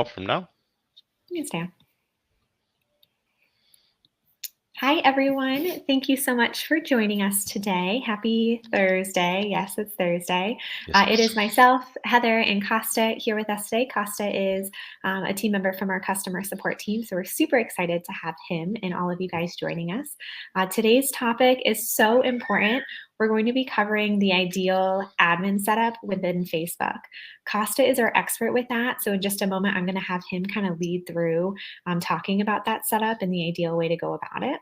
From now. You can stay. Hi, everyone. Thank you so much for joining us today. Happy Thursday. Yes, it's Thursday. It is myself, Heather, and Costa here with us today. Costa is a team member from our customer support team, so we're super excited to have him and all of you guys joining us. Today's topic is so important. We're going to be covering the ideal admin setup within Facebook. Costa is our expert with that, so in just a moment, I'm going to have him kind of lead through talking about that setup and the ideal way to go about it.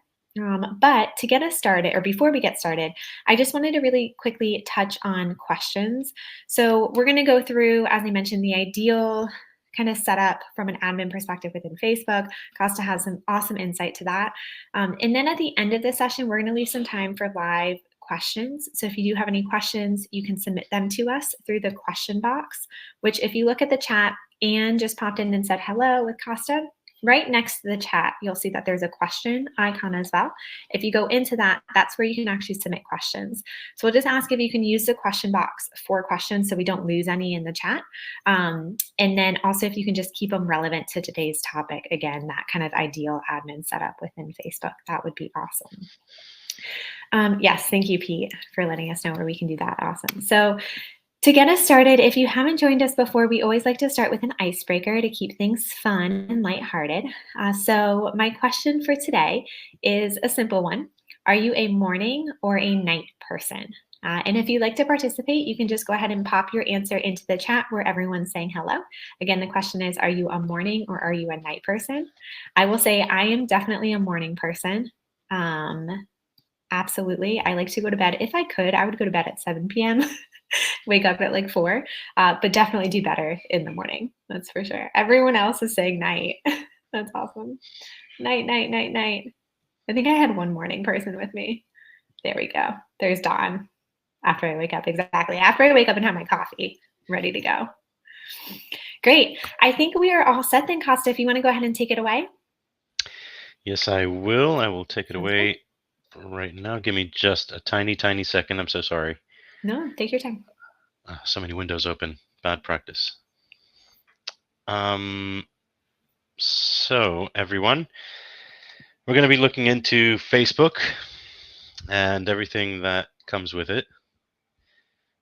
But to get us started, or before we get started, I just wanted to really quickly touch on questions. So we're going to go through, as I mentioned, the ideal kind of setup from an admin perspective within Facebook. Costa has some awesome insight to that. And then at the end of this session, we're going to leave some time for live questions. So if you do have any questions, you can submit them to us through the question box, which if you look at the chat, Anne just popped in and said hello with Costa. Right next to the chat, you'll see that there's a question icon as well. If you go into that, that's where you can actually submit questions. So we'll just ask if you can use the question box for questions so we don't lose any in the chat. And then also if you can just keep them relevant to today's topic, again, that kind of ideal admin setup within Facebook, that would be awesome. Yes, thank you, Pete, for letting us know where we can do that. Awesome. So to get us started, if you haven't joined us before, we always like to start with an icebreaker to keep things fun and lighthearted. So my question for today is a simple one. Are you a morning or a night person? And if you'd like to participate, you can just go ahead and pop your answer into the chat where everyone's saying hello. Again, the question is, are you a morning or are you a night person? I will say I am definitely a morning person. Absolutely. I like to go to bed. If I could, I would go to bed at 7 p.m. Wake up at like 4, but definitely do better in the morning. That's for sure. Everyone else is saying night. That's awesome. Night, night, night, night. I think I had one morning person with me. There we go. There's Dawn. After I wake up, exactly. After I wake up and have my coffee, I'm ready to go. Great. I think we are all set then, Costa. If you want to go ahead and take it away. Yes, I will. I will take it away right now. Give me just a tiny, tiny second. I'm so sorry. No, take your time. So many windows open. Bad practice. So everyone, we're going to be looking into Facebook and everything that comes with it.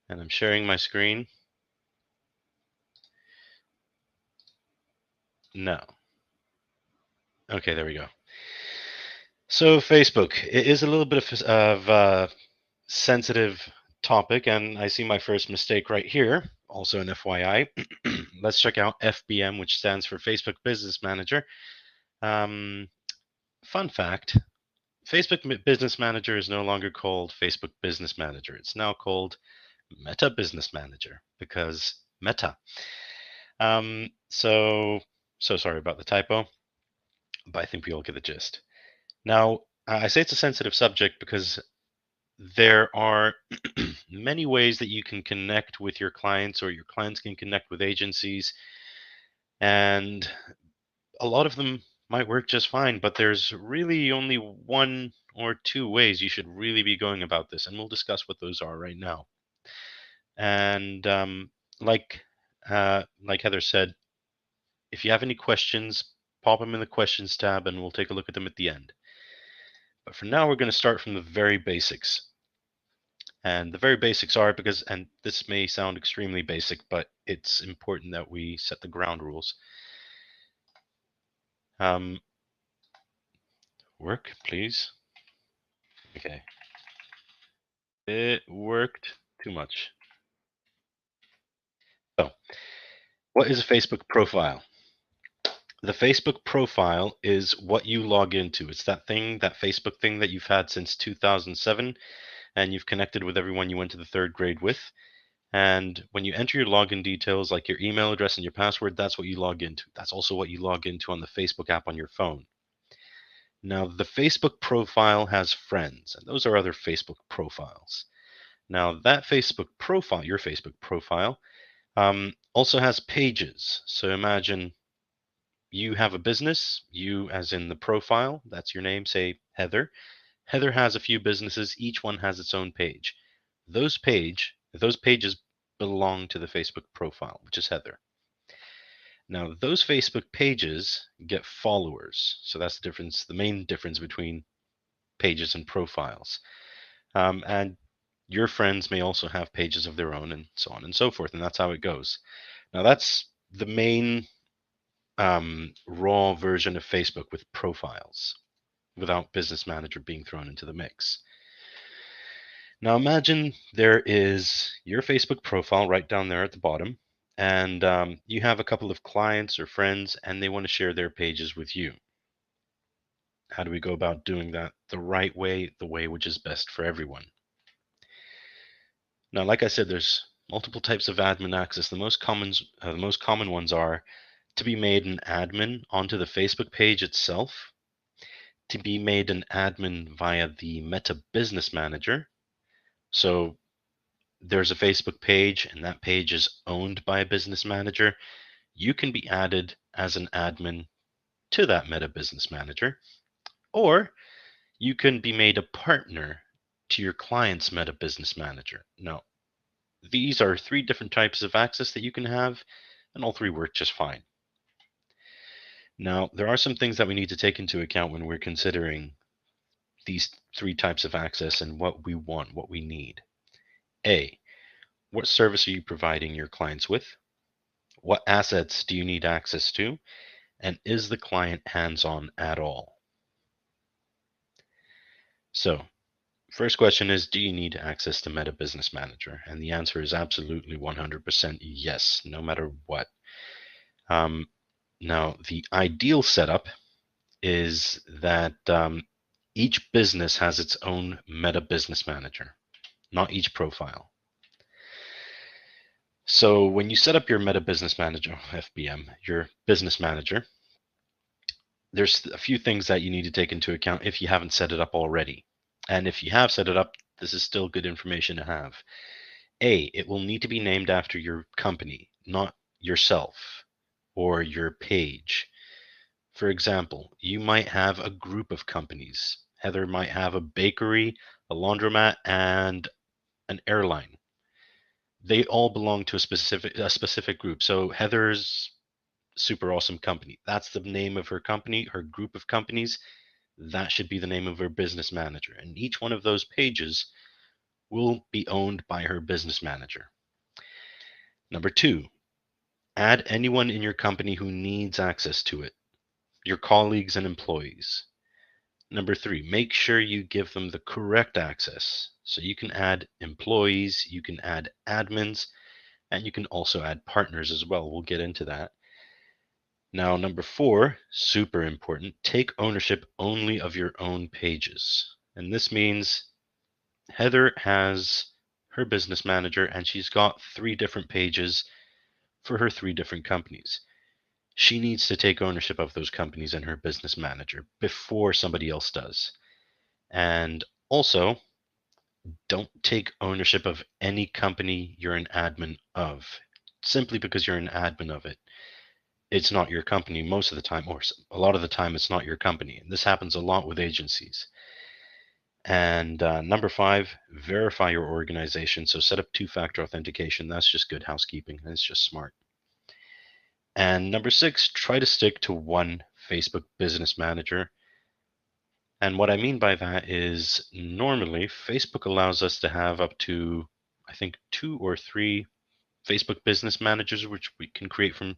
And I'm sharing my screen. No. Okay, there we go. So Facebook, it is a little bit of a sensitive topic, and I see my first mistake right here. Also an FYI. Let's check out FBM, which stands for Facebook Business Manager. Fun fact, Facebook Business Manager is no longer called Facebook Business Manager. It's now called Meta Business Manager because Meta. So sorry about the typo, but I think we all get the gist. Now, I say it's a sensitive subject because there are many ways that you can connect with your clients or your clients can connect with agencies. And a lot of them might work just fine, but there's really only one or two ways you should really be going about this. And we'll discuss what those are right now. And like Heather said, if you have any questions, pop them in the questions tab and we'll take a look at them at the end. But for now, we're going to start from the very basics. And the very basics are because, and this may sound extremely basic, but it's important that we set the ground rules. Work, please. Okay. It worked too much. So, what is a Facebook profile? The Facebook profile is what you log into. It's that thing, that Facebook thing that you've had since 2007, and you've connected with everyone you went to the 3rd grade with. And when you enter your login details, like your email address and your password, that's what you log into. That's also what you log into on the Facebook app on your phone. Now, the Facebook profile has friends, and those are other Facebook profiles. Now, that Facebook profile, your Facebook profile, also has pages. So imagine you have a business, you as in the profile, that's your name, say Heather. Heather has a few businesses, each one has its own page. Those pages belong to the Facebook profile, which is Heather. Now, those Facebook pages get followers. So that's the main difference between pages and profiles. And your friends may also have pages of their own, and so on and so forth. And that's how it goes. Now, that's the main raw version of Facebook with profiles, without Business Manager being thrown into the mix. Now imagine there is your Facebook profile right down there at the bottom, and you have a couple of clients or friends, and they want to share their pages with you. How do we go about doing that the right way, the way which is best for everyone? Now, like I said, there's multiple types of admin access. The most common ones are to be made an admin onto the Facebook page itself, to be made an admin via the Meta Business Manager. So there's a Facebook page and that page is owned by a business manager. You can be added as an admin to that Meta Business Manager, or you can be made a partner to your client's Meta Business Manager. Now, these are three different types of access that you can have, and all three work just fine. Now, there are some things that we need to take into account when we're considering these three types of access and what we want, what we need. A, what service are you providing your clients with? What assets do you need access to? And is the client hands-on at all? So, first question is, do you need access to Meta Business Manager? And the answer is absolutely 100% yes, no matter what. Now, the ideal setup is that each business has its own Meta Business Manager, not each profile. So when you set up your Meta Business Manager, FBM, your business manager, there's a few things that you need to take into account if you haven't set it up already. And if you have set it up, this is still good information to have. A, it will need to be named after your company, not yourself or your page. For example, you might have a group of companies. Heather might have a bakery, a laundromat, and an airline. They all belong to a specific group. So Heather's super awesome company. That's the name of her company, her group of companies. That should be the name of her business manager. And each one of those pages will be owned by her business manager. Number two, add anyone in your company who needs access to it, your colleagues and employees. Number three, make sure you give them the correct access. So you can add employees, you can add admins, and you can also add partners as well. We'll get into that. Now, number four, super important, take ownership only of your own pages. And this means Heather has her business manager and she's got 3 different pages for her 3 different companies. She needs to take ownership of those companies and her business manager before somebody else does. And also, don't take ownership of any company you're an admin of. Simply because you're an admin of it, it's not your company most of the time, or a lot of the time, it's not your company. And this happens a lot with agencies. And number 5, verify your organization. So set up 2-factor authentication. That's just good housekeeping. It's just smart. And number 6, try to stick to one Facebook Business Manager. And what I mean by that is normally Facebook allows us to have up to, I think, 2 or 3 Facebook Business Managers, which we can create from,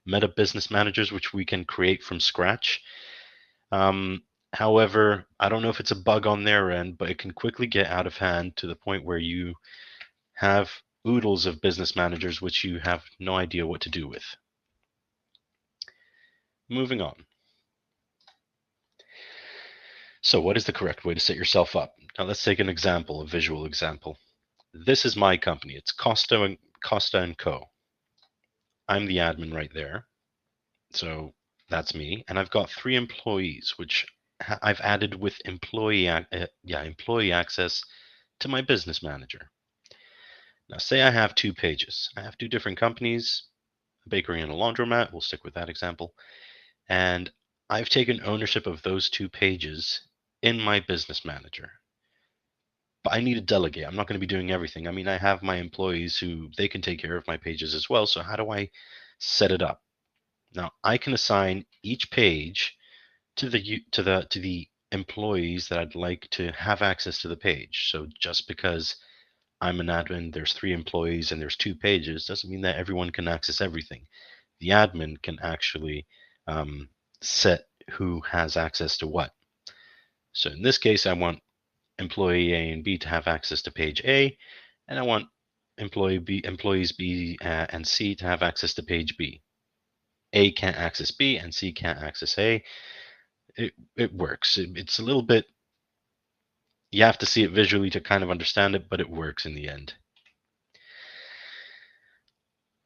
Meta Business Managers, which we can create from scratch. However, I don't know if it's a bug on their end, but it can quickly get out of hand to the point where you have oodles of business managers which you have no idea what to do with. Moving on. So what is the correct way to set yourself up? Now let's take an example, a visual example. This is my company. It's Costa & Co. I'm the admin right there. So that's me. And I've got 3 employees, which I've added with employee access to my business manager. Now say I have 2 pages. I have 2 different companies, a bakery and a laundromat. We'll stick with that example. And I've taken ownership of those 2 pages in my business manager. But I need to delegate. I'm not going to be doing everything. I mean, I have my employees who they can take care of my pages as well. So how do I set it up? Now I can assign each page to the employees that I'd like to have access to the page. So just because I'm an admin, there's 3 employees and there's 2 pages, doesn't mean that everyone can access everything. The admin can actually set who has access to what. So in this case, I want employee A and B to have access to page A, and I want employees B and C to have access to page B. A can't access B and C can't access A. It works. It's a little bit, you have to see it visually to kind of understand it, but it works in the end.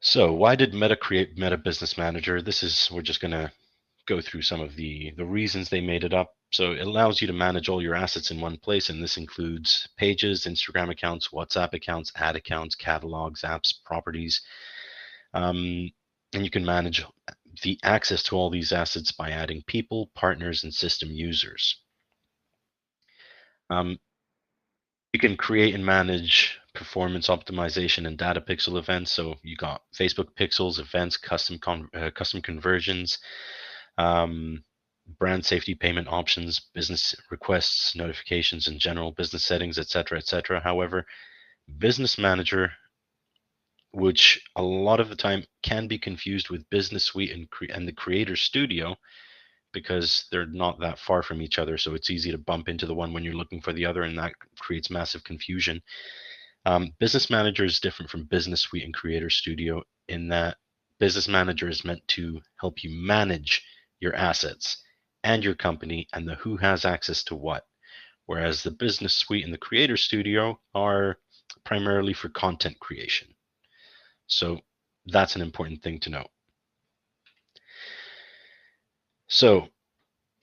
So why did Meta create Meta Business Manager? We're just going to go through some of the reasons they made it up. So it allows you to manage all your assets in one place, and this includes pages, Instagram accounts, WhatsApp accounts, ad accounts, catalogs, apps, properties. And you can manage the access to all these assets by adding people, partners, and system users. You can create and manage performance optimization and data pixel events. So you got Facebook pixels, events, custom conversions, brand safety payment options, business requests, notifications, and general business settings, etc., etc. However, Business Manager, which a lot of the time can be confused with Business Suite and the Creator Studio, because they're not that far from each other. So it's easy to bump into the one when you're looking for the other, and that creates massive confusion. Business Manager is different from Business Suite and Creator Studio in that Business Manager is meant to help you manage your assets and your company and the who has access to what, whereas the Business Suite and the Creator Studio are primarily for content creation. So that's an important thing to note. So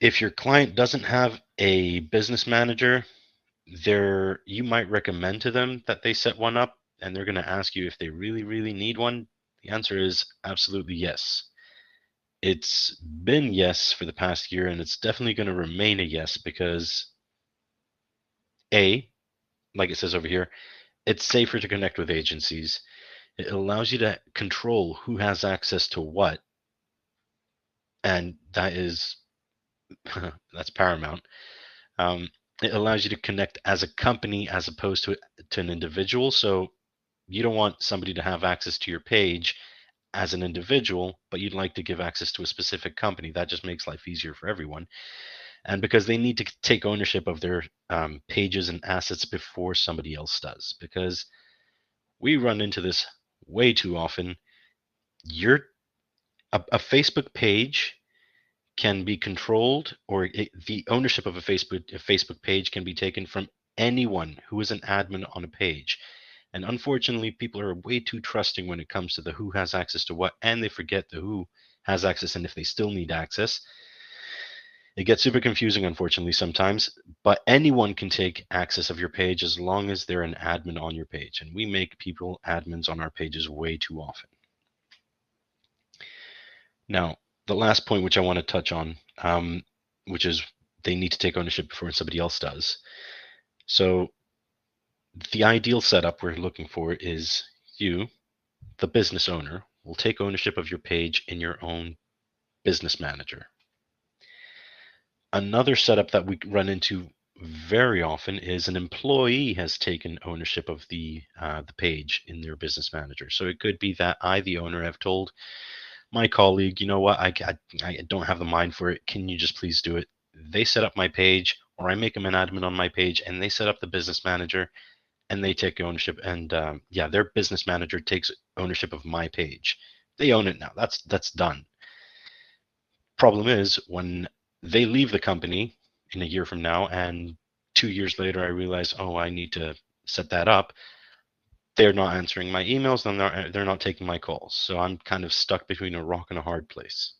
if your client doesn't have a business manager, you might recommend to them that they set one up, and they're going to ask you if they really, really need one. The answer is absolutely yes. It's been yes for the past year, and it's definitely going to remain a yes because A, like it says over here, it's safer to connect with agencies. It allows you to control who has access to what, and that's paramount. It allows you to connect as a company as opposed to an individual. So you don't want somebody to have access to your page as an individual, but you'd like to give access to a specific company. That just makes life easier for everyone. And because they need to take ownership of their pages and assets before somebody else does, because we run into this way too often. A Facebook page can be controlled, or the ownership of a Facebook page can be taken from anyone who is an admin on a page. And unfortunately, people are way too trusting when it comes to the who has access to what, and they forget the who has access and if they still need access. It gets super confusing, unfortunately, sometimes, but anyone can take access of your page as long as they're an admin on your page. And we make people admins on our pages way too often. Now, the last point which I want to touch on, which is they need to take ownership before somebody else does. So the ideal setup we're looking for is you, the business owner, will take ownership of your page in your own business manager. Another setup that we run into very often is an employee has taken ownership of the page in their business manager. So it could be that I, the owner, have told my colleague, you know what, I don't have the mind for it. Can you just please do it? They set up my page, or I make them an admin on my page, and they set up the business manager, and they take ownership. And their business manager takes ownership of my page. They own it now. That's done. Problem is when they leave the company in a year from now, and 2 years later, I realize, oh, I need to set that up. They're not answering my emails, and they're not taking my calls. So I'm kind of stuck between a rock and a hard place.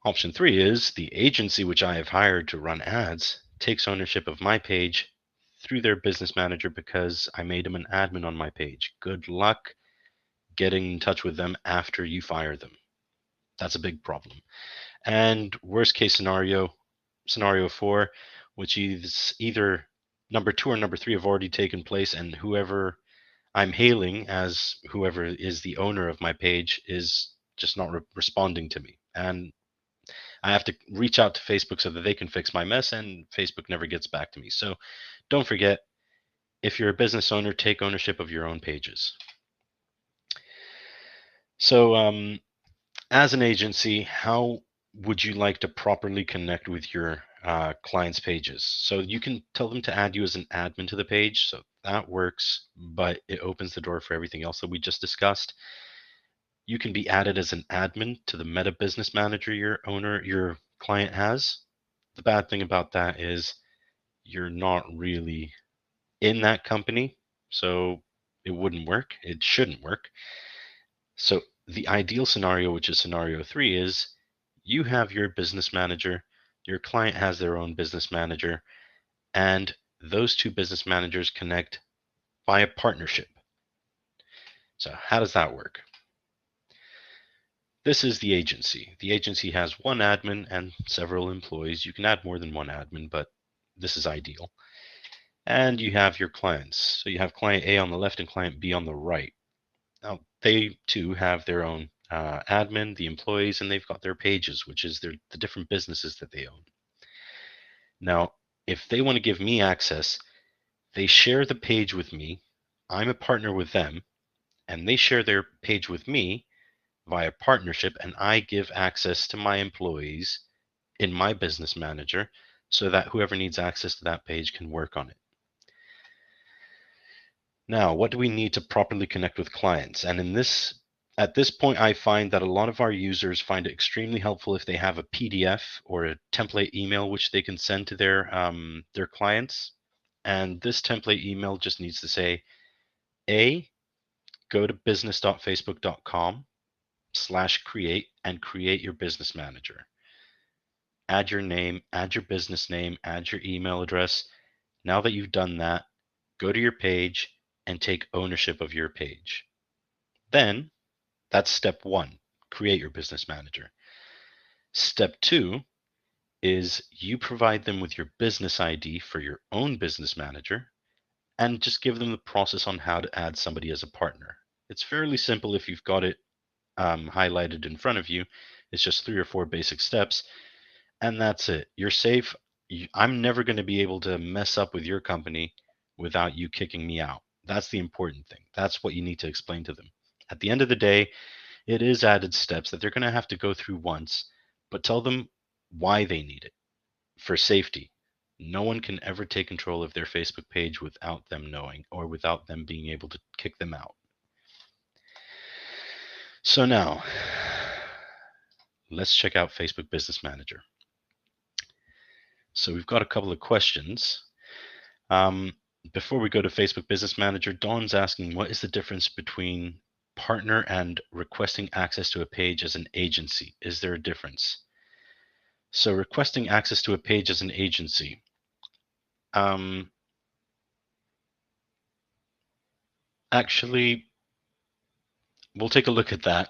Option 3 is the agency which I have hired to run ads takes ownership of my page through their business manager because I made them an admin on my page. Good luck getting in touch with them after you fire them. That's a big problem. And worst case scenario 4, which is either number 2 or number 3 have already taken place, and whoever I'm hailing as whoever is the owner of my page is just not responding to me. And I have to reach out to Facebook so that they can fix my mess, and Facebook never gets back to me. So don't forget, if you're a business owner, take ownership of your own pages. So as an agency, how would you like to properly connect with your clients' pages? So you can tell them to add you as an admin to the page. So that works, but it opens the door for everything else that we just discussed. You can be added as an admin to the Meta Business Manager your client has. The bad thing about that is you're not really in that company, so it wouldn't work. It shouldn't work. So the ideal scenario, which is scenario 3, is you have your business manager, your client has their own business manager, and those two business managers connect via partnership. So how does that work? This is the agency. The agency has one admin and several employees. You can add more than one admin, but this is ideal. And you have your clients. So you have client A on the left and client B on the right. Now, they too have their own admin, the employees, and they've got their pages, which is the different businesses that they own. Now, if they want to give me access, they share the page with me. I'm a partner with them, and they share their page with me via partnership, and I give access to my employees in my business manager so that whoever needs access to that page can work on it. Now, what do we need to properly connect with clients? And at this point, I find that a lot of our users find it extremely helpful if they have a PDF or a template email which they can send to their clients. And this template email just needs to say, go to business.facebook.com/create and create your business manager. Add your name, add your business name, add your email address. Now that you've done that, go to your page and take ownership of your page. Then that's step 1, create your business manager. Step 2 is you provide them with your business ID for your own business manager and just give them the process on how to add somebody as a partner. It's fairly simple if you've got it highlighted in front of you. It's just 3 or 4 basic steps, and that's it. You're safe. I'm never going to be able to mess up with your company without you kicking me out. That's the important thing. That's what you need to explain to them. At the end of the day, it is added steps that they're going to have to go through once, but tell them why they need it for safety. No one can ever take control of their Facebook page without them knowing or without them being able to kick them out. So now, let's check out Facebook Business Manager. So we've got a couple of questions. Before we go to Facebook Business Manager, Dawn's asking, what is the difference between partner and requesting access to a page as an agency? Is there a difference? So requesting access to a page as an agency. Actually, we'll take a look at that.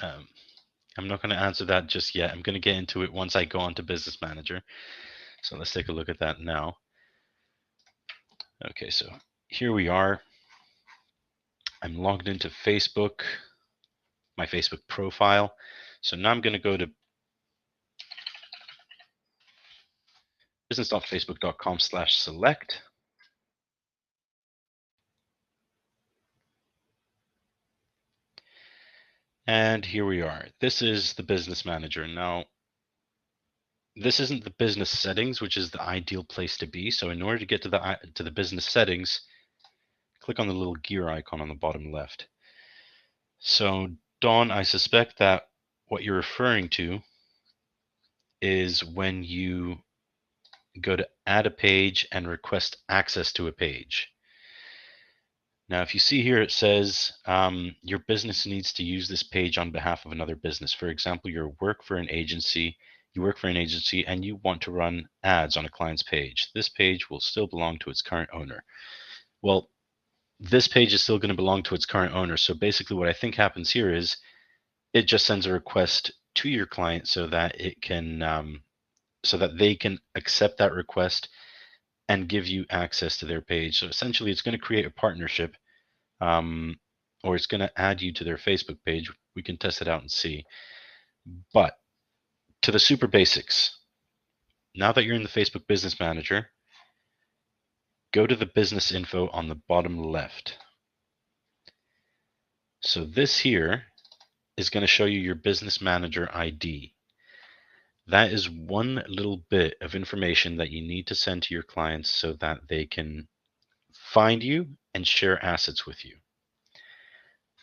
I'm not going to answer that just yet. I'm going to get into it once I go on to Business Manager. So let's take a look at that now. Okay, so here we are. I'm logged into Facebook, my Facebook profile. So now I'm going to go to business.facebook.com/select. And here we are. This is the Business Manager. Now, this isn't the business settings, which is the ideal place to be. So in order to get to the business settings, click on the little gear icon on the bottom left. So Dawn, I suspect that what you're referring to is when you go to add a page and request access to a page. Now, if you see here, it says your business needs to use this page on behalf of another business. For example, you work for an agency and you want to run ads on a client's page. This page will still belong to its current owner. Well, this page is still going to belong to its current owner. So basically what I think happens here is it just sends a request to your client so that it can so that they can accept that request and give you access to their page. So essentially it's going to create a partnership, or it's going to add you to their Facebook page, we can test it out and see. But to the super basics, now that you're in the Facebook Business Manager, go to the business info on the bottom left. So this here is going to show you your business manager ID. That is one little bit of information that you need to send to your clients so that they can find you and share assets with you.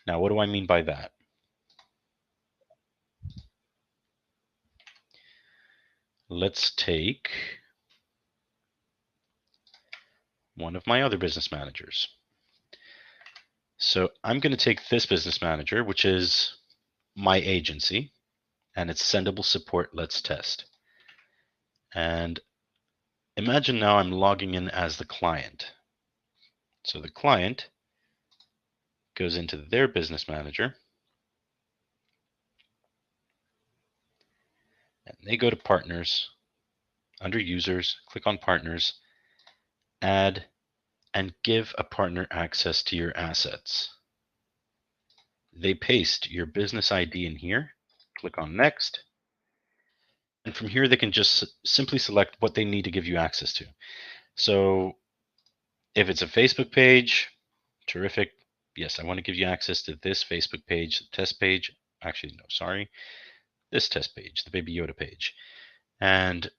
Now, what do I mean by that? Let's take one of my other business managers. So I'm going to take this business manager, which is my agency, and it's Sendible Support Let's Test. And imagine now I'm logging in as the client. So the client goes into their business manager, and they go to partners, under users, click on partners, add, and give a partner access to your assets. They paste your business ID in here, click on next, and from here they can just simply select what they need to give you access to. So if it's a Facebook page, terrific. Yes, I want to give you access to this Facebook page, the test page. Actually, no, sorry. This test page, the Baby Yoda page. And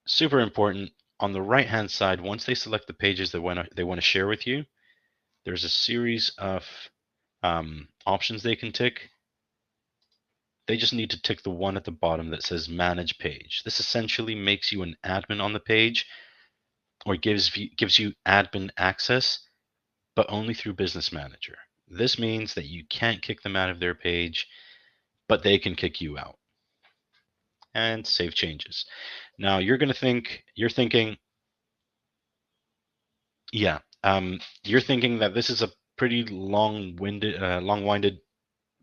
super important, on the right-hand side, once they select the pages they want to share with you, there's a series of options they can tick. They just need to tick the one at the bottom that says Manage Page. This essentially makes you an admin on the page, or gives you admin access, but only through Business Manager. This means that you can't kick them out of their page, but they can kick you out. And save changes. Now you're thinking, yeah, you're thinking that this is a pretty long-winded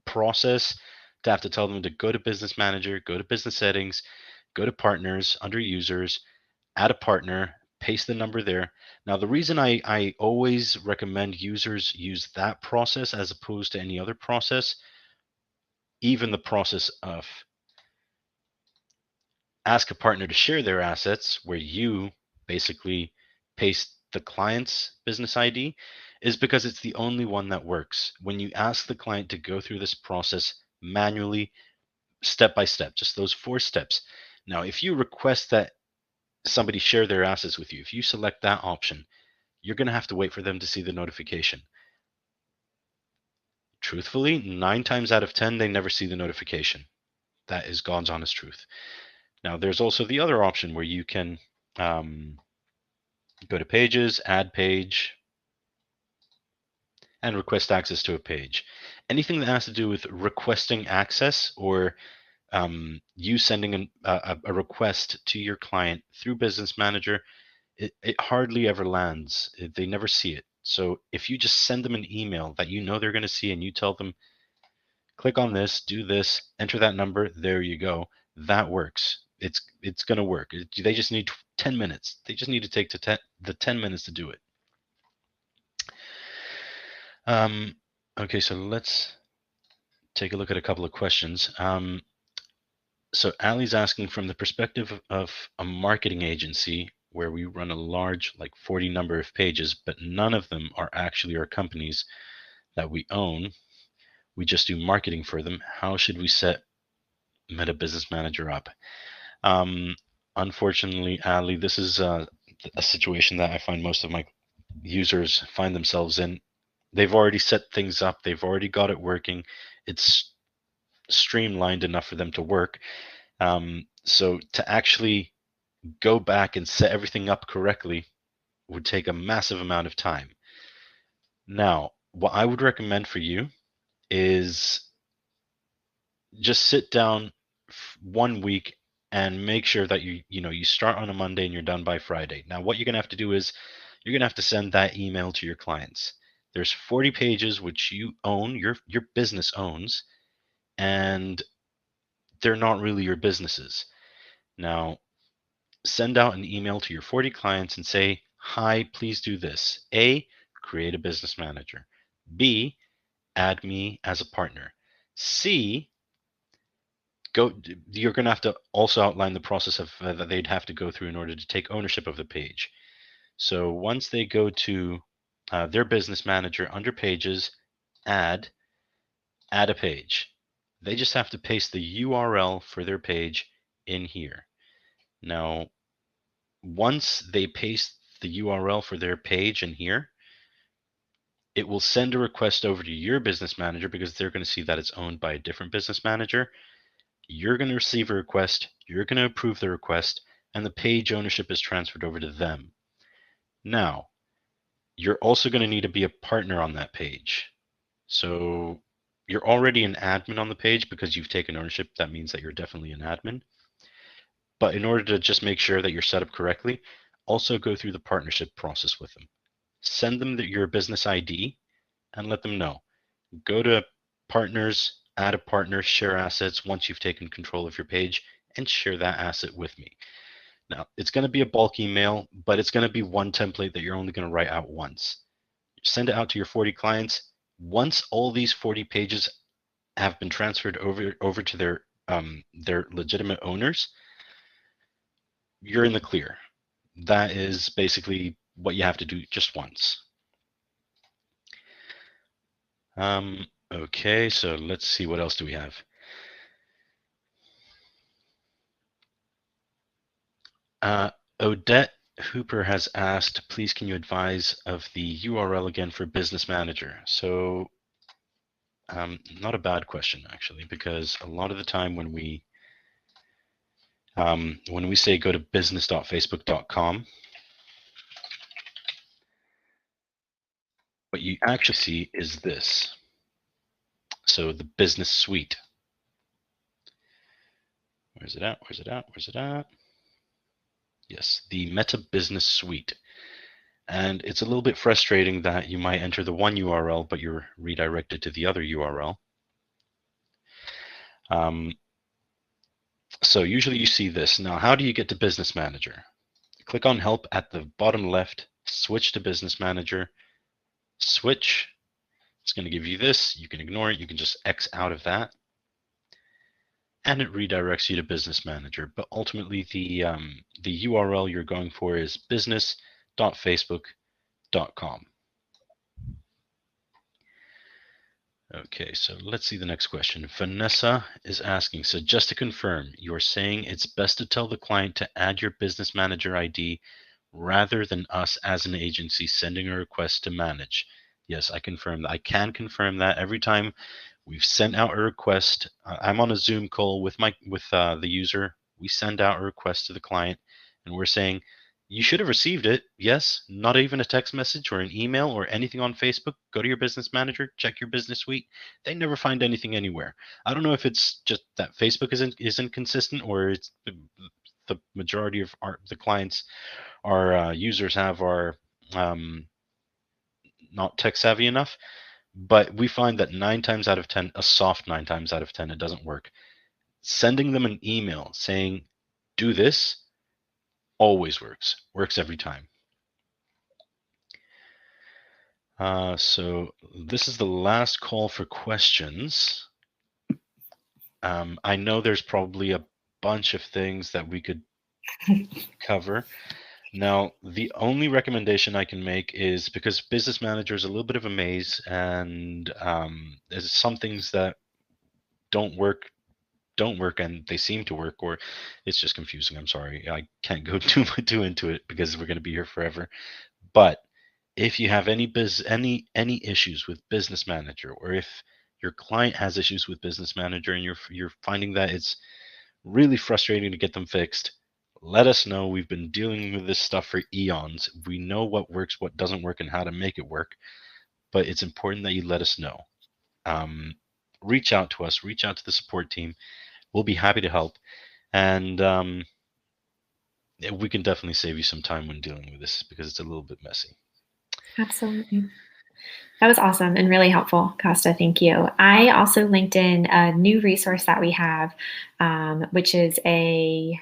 process to have to tell them to go to Business Manager, go to Business Settings, go to Partners, under Users, add a partner, paste the number there. Now, the reason I always recommend users use that process as opposed to any other process, even the process of ask a partner to share their assets, where you basically paste the client's business ID, is because it's the only one that works. When you ask the client to go through this process manually, step by step, just those 4 steps. Now, if you request that somebody share their assets with you, if you select that option, you're going to have to wait for them to see the notification. Truthfully, 9 times out of 10, they never see the notification. That is God's honest truth. Now, there's also the other option where you can go to Pages, Add Page, and request access to a page. Anything that has to do with requesting access, or you sending a request to your client through Business Manager, it hardly ever lands. They never see it. So if you just send them an email that you know they're going to see, and you tell them, click on this, do this, enter that number, there you go, that works. It's going to work. They just need 10 minutes. They just need to take the 10 minutes to do it. Okay, so let's take a look at a couple of questions. So Ali's asking, from the perspective of a marketing agency where we run a large, like 40 number of pages, but none of them are actually our companies that we own, we just do marketing for them, how should we set Meta Business Manager up? Unfortunately, Ali, this is a situation that I find most of my users find themselves in. They've already set things up. They've already got it working. It's streamlined enough for them to work. So to actually go back and set everything up correctly would take a massive amount of time. Now, what I would recommend for you is just sit down 1 week and make sure that you start on a Monday and you're done by Friday. Now, what you're going to have to do is you're going to have to send that email to your clients. There's 40 pages which you own, your business owns, and they're not really your businesses. Now, send out an email to your 40 clients and say, hi, please do this. A, create a business manager. B, add me as a partner. C, you're going to have to also outline the process of that they'd have to go through in order to take ownership of the page. So once they go to their business manager under pages, add a page. They just have to paste the URL for their page in here. Now, once they paste the URL for their page in here, it will send a request over to your business manager because they're going to see that it's owned by a different business manager. You're going to receive a request, you're going to approve the request, and the page ownership is transferred over to them. Now, you're also going to need to be a partner on that page. So you're already an admin on the page because you've taken ownership. That means that you're definitely an admin. But in order to just make sure that you're set up correctly, also go through the partnership process with them. Send them your business ID and let them know. Go to partners, add a partner, share assets once you've taken control of your page, and share that asset with me. Now, it's going to be a bulk email, but it's going to be one template that you're only going to write out once. Send it out to your 40 clients. Once all these 40 pages have been transferred over to their legitimate owners, you're in the clear. That is basically what you have to do just once. Okay, so let's see, what else do we have? Odette Hooper has asked, please can you advise of the URL again for Business Manager? So not a bad question, actually, because a lot of the time when we say go to business.facebook.com, what you actually see is this. So the business suite. Where's it at? Where's it at? Where's it at? Yes, the Meta Business Suite. And it's a little bit frustrating that you might enter the one URL, but you're redirected to the other URL. So usually you see this. Now, how do you get to Business Manager? Click on Help at the bottom left, switch to Business Manager, switch. It's going to give you this. You can ignore it. You can just X out of that. And it redirects you to Business Manager. But ultimately, the URL you're going for is business.facebook.com. Okay, so let's see the next question. Vanessa is asking, so just to confirm, you're saying it's best to tell the client to add your business manager ID rather than us as an agency sending a request to manage. Yes, I confirm that. I can confirm that every time we've sent out a request. I'm on a Zoom call with the user. We send out a request to the client and we're saying, you should have received it. Yes, not even a text message or an email or anything on Facebook. Go to your business manager, check your business suite. They never find anything anywhere. I don't know if it's just that Facebook is inconsistent or it's the majority of the clients our users have are not tech savvy enough. But we find that 9 times out of 10, a soft 9 times out of 10, it doesn't work. Sending them an email saying, do this, always works every time. So this is the last call for questions. I know there's probably a bunch of things that we could cover. Now, the only recommendation I can make is, because Business Manager is a little bit of a maze, and there's some things that don't work and they seem to work, or it's just confusing. I'm sorry, I can't go too into it because we're going to be here forever. But if you have any issues with Business Manager, or if your client has issues with Business Manager and you're finding that it's really frustrating to get them fixed, let us know. We've been dealing with this stuff for eons. We know what works, what doesn't work, and how to make it work. But it's important that you let us know. Reach out to us. Reach out to the support team. We'll be happy to help. And we can definitely save you some time when dealing with this because it's a little bit messy. Absolutely. That was awesome and really helpful, Costa. Thank you. I also linked in a new resource that we have, which is a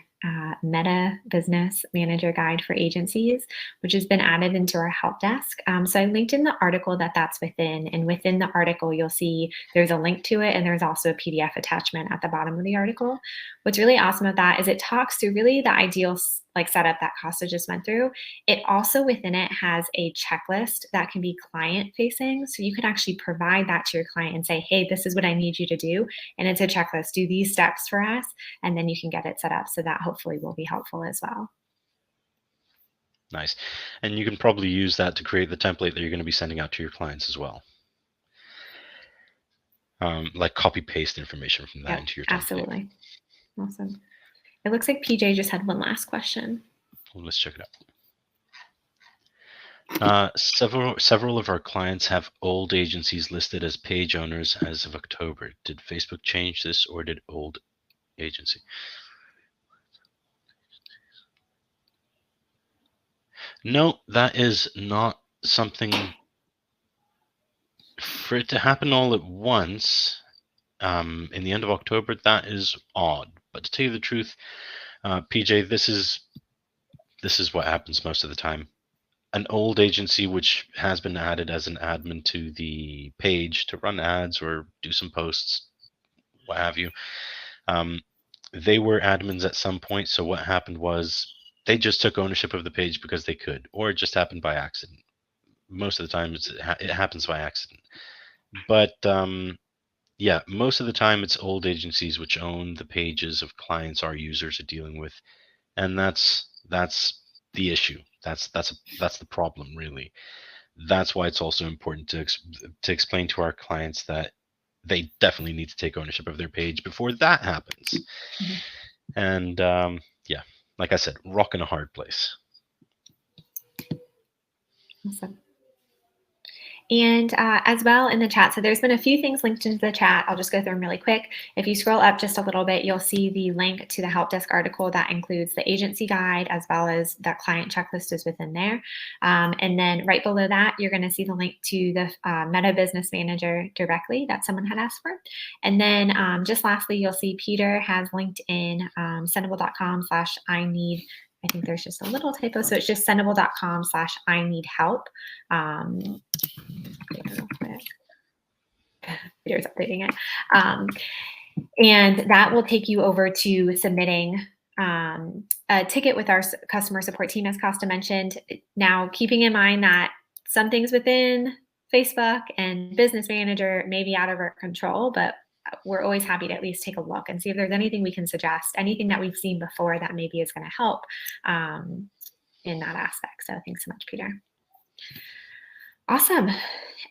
Meta Business Manager Guide for Agencies, which has been added into our help desk. So I linked in the article that's within, and within the article, you'll see there's a link to it, and there's also a PDF attachment at the bottom of the article. What's really awesome about that is it talks through really the ideal setup that Costa just went through. It also within it has a checklist that can be client facing. So you can actually provide that to your client and say, hey, this is what I need you to do. And it's a checklist, do these steps for us, and then you can get it set up. So that hopefully will be helpful as well. Nice. And you can probably use that to create the template that you're going to be sending out to your clients as well. Like copy paste information from that into your template. Absolutely. Awesome. It looks like PJ just had one last question. Well, let's check it out. Several of our clients have old agencies listed as page owners as of October. Did Facebook change this, or did old agency? No, that is not something for it to happen all at once. In the end of October, that is odd. But to tell you the truth, PJ, this is what happens most of the time. An old agency which has been added as an admin to the page to run ads or do some posts, what have you, they were admins at some point. So what happened was they just took ownership of the page because they could, or it just happened by accident. Most of the time it happens by accident. But yeah, most of the time it's old agencies which own the pages of clients our users are dealing with, and that's the issue. That's the problem, really. That's why it's also important to explain to our clients that they definitely need to take ownership of their page before that happens. Mm-hmm. And yeah, like I said, rock in a hard place. Awesome. And as well in the chat, so there's been a few things linked into the chat. I'll just go through them really quick. If you scroll up just a little bit, you'll see the link to the help desk article that includes the agency guide, as well as that client checklist is within there. And then right below that, you're going to see the link to the Meta Business Manager directly that someone had asked for. And then just lastly, you'll see Peter has linked in sendible.com/I need. I think there's just a little typo. So it's just sendible.com/I need help. Peter's updating it. And that will take you over to submitting a ticket with our customer support team, as Costa mentioned. Now, keeping in mind that some things within Facebook and Business Manager may be out of our control, but we're always happy to at least take a look and see if there's anything we can suggest, anything that we've seen before that maybe is going to help in that aspect. So thanks so much, Peter. Awesome.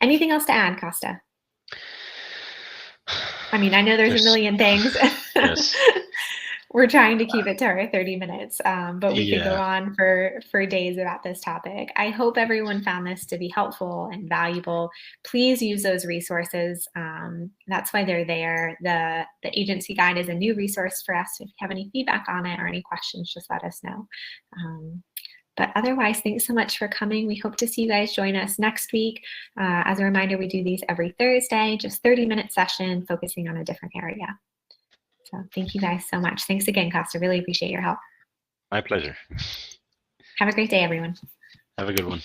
Anything else to add, Costa? I mean, I know there's a million things. Yes. We're trying to keep it to our 30 minutes, but we could go on for days about this topic. I hope everyone found this to be helpful and valuable. Please use those resources. That's why they're there. The agency guide is a new resource for us. If you have any feedback on it or any questions, just let us know. But otherwise, thanks so much for coming. We hope to see you guys join us next week. As a reminder, we do these every Thursday, just 30-minute session focusing on a different area. So thank you guys so much. Thanks again, Costa. Really appreciate your help. My pleasure. Have a great day, everyone. Have a good one.